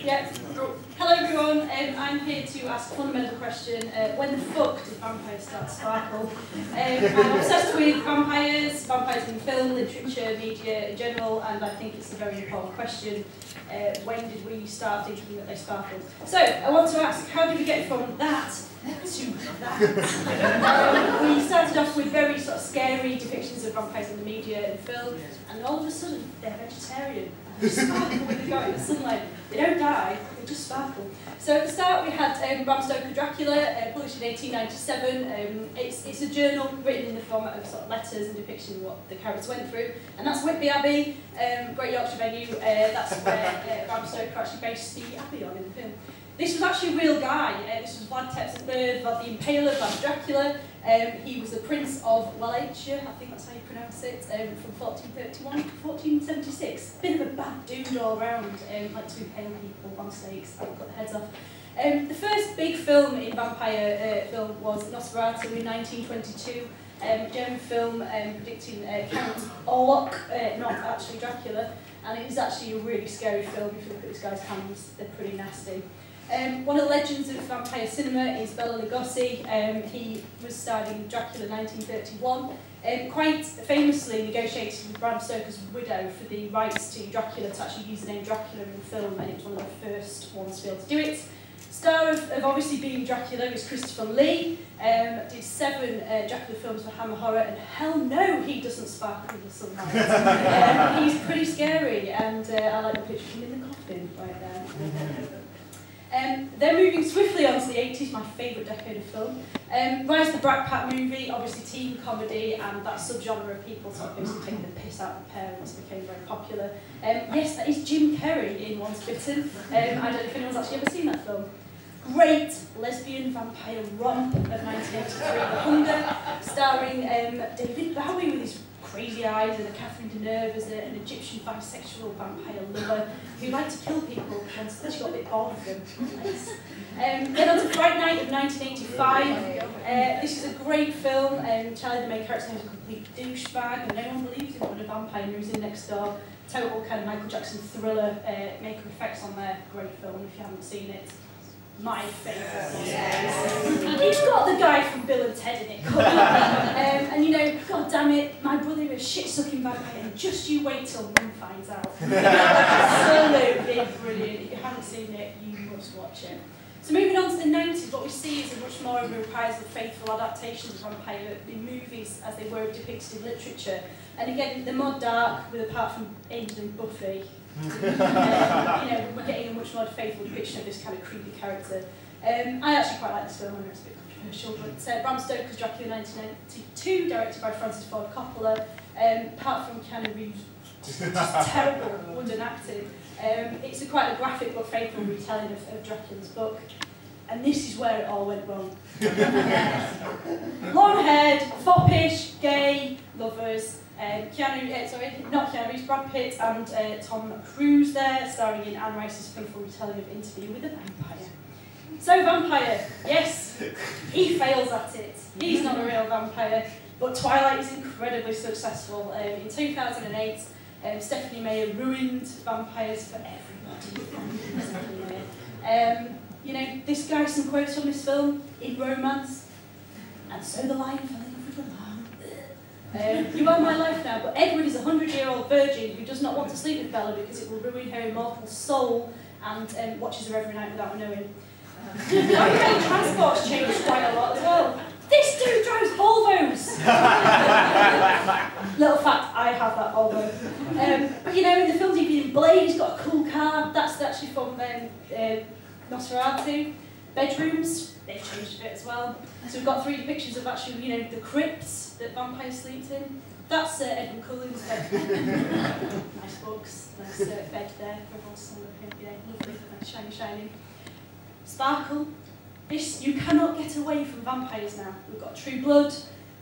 Yeah. Hello everyone, I'm here to ask a fundamental question. When the fuck did vampires start to sparkle? I'm obsessed with vampires in film, literature, media in general, and I think it's a very important question. When did we start thinking that they sparkled? So, I want to ask, how did we get from that to that? We started off with very sort of scary depictions of vampires in the media and film, and all of a sudden they're vegetarian. They sparkle when they go in the sunlight. They don't die, they just sparkle. So at the start we had Bram Stoker Dracula, published in 1897. It's a journal written in the format of sort of letters and depiction of what the characters went through. And that's Whitby Abbey, Great Yorkshire venue. That's where Bram Stoker actually based the Abbey on in the film. This was actually a real guy. This was Vlad Tepes, Vlad the Impaler, Vlad Dracula. He was the Prince of Wallachia, I think that's how you pronounce it, from 1431 to 1476. Bit of a bad dude all around, like to impale people on stakes and cut their heads off. The first big film in vampire film was Nosferatu in 1922. German film predicting Count Orlok, not actually Dracula, and it is actually a really scary film. If you look at this guy's hands, they're pretty nasty. One of the legends of vampire cinema is Bela Lugosi. He was starred in Dracula 1931. Quite famously negotiated with Bram Stoker's widow for the rights to Dracula to actually use the name Dracula in the film, and it was one of the first ones to be able to do it. Star of obviously being Dracula was Christopher Lee. Did 7 Dracula films for Hammer Horror, and hell no, he doesn't sparkle in the sunlight. He's pretty scary, and I like the picture of him in the coffin right there. They're moving swiftly on to the 80s, my favourite decade of film. Rise of the Brat Pack movie, obviously teen comedy, and that subgenre of people sort of basically taking the piss out of parents became very popular. Yes, that is Jim Carrey in Once Bitten. I don't know if anyone's actually ever seen that film. Great lesbian vampire romp of 1983, The Hunger, starring David Bowie with his crazy eyes and a Catherine Deneuve as an Egyptian bisexual vampire lover who liked to kill people and she got a bit bored of them. Nice. Then on to Fright Night of 1985. This is a great film. Charlie, the main character, is a complete douchebag and no one believes him when a vampire moves in next door. Total kind of Michael Jackson thriller, makeup effects on there. Great film if you haven't seen it. My favourite. Yes. It's got the guy from Bill and Ted in it. And you know, god damn it, my brother is a shit-sucking vampire, and just you wait till Mum finds out. Absolutely brilliant. If you haven't seen it, you must watch it. So moving on to the 90s, what we see is a much more of a reprisal of faithful adaptations of vampire in movies as they were depicted in literature. And again, they're more dark, with apart from Angel and Buffy. You know, we're getting a much more faithful depiction of this kind of creepy character. I actually quite like this film, I know it's a bit controversial, but Bram Stoker's Dracula 1992, directed by Francis Ford Coppola. Apart from Keanu Reeves, just terrible, wooden acting. It's quite a graphic but faithful retelling of Dracula's book. And this is where it all went wrong. Long-haired, foppish, gay lovers. Not Keanu Reeves, Brad Pitt and Tom Cruise there, starring in Anne Rice's faithful retelling of Interview with a Vampire. So vampire, yes, he fails at it. He's not a real vampire, but Twilight is incredibly successful. In 2008, Stephanie Meyer ruined vampires for everybody. You know, this guy, some quotes from this film, in romance, and so the lion fell in love with the lamb. You are my life now, but Edward is a 100-year-old virgin who does not want to sleep with Bella because it will ruin her immortal soul, and watches her every night without knowing. Okay, transport's changed quite a lot as well. This dude drives Volvos! Little fact, I have that Volvo. But you know, in the films he's been in Blade, he's got a cool car. That's actually from Nosferatu. Bedrooms, they've changed a bit as well. So we've got 3 depictions of actually, you know, the crypts that vampires sleep in. That's Edward Cullen's bed. Nice books, nice bed there for everyone's son of him. Yeah, lovely, nice, shiny, shiny. Sparkle. This, you cannot get away from vampires now. We've got True Blood,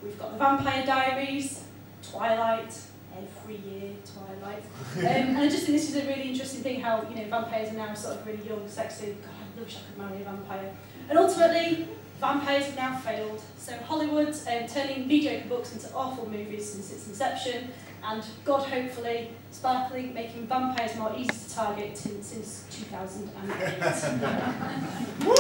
we've got the Vampire Diaries, Twilight, every year Twilight. And I just think this is a really interesting thing how, you know, vampires are now sort of really young, sexy. God, I wish I could marry a vampire. And ultimately, vampires have now failed. So Hollywood turning mediocre books into awful movies since its inception, and God, hopefully, sparkling, making vampires more easy to target since 2008.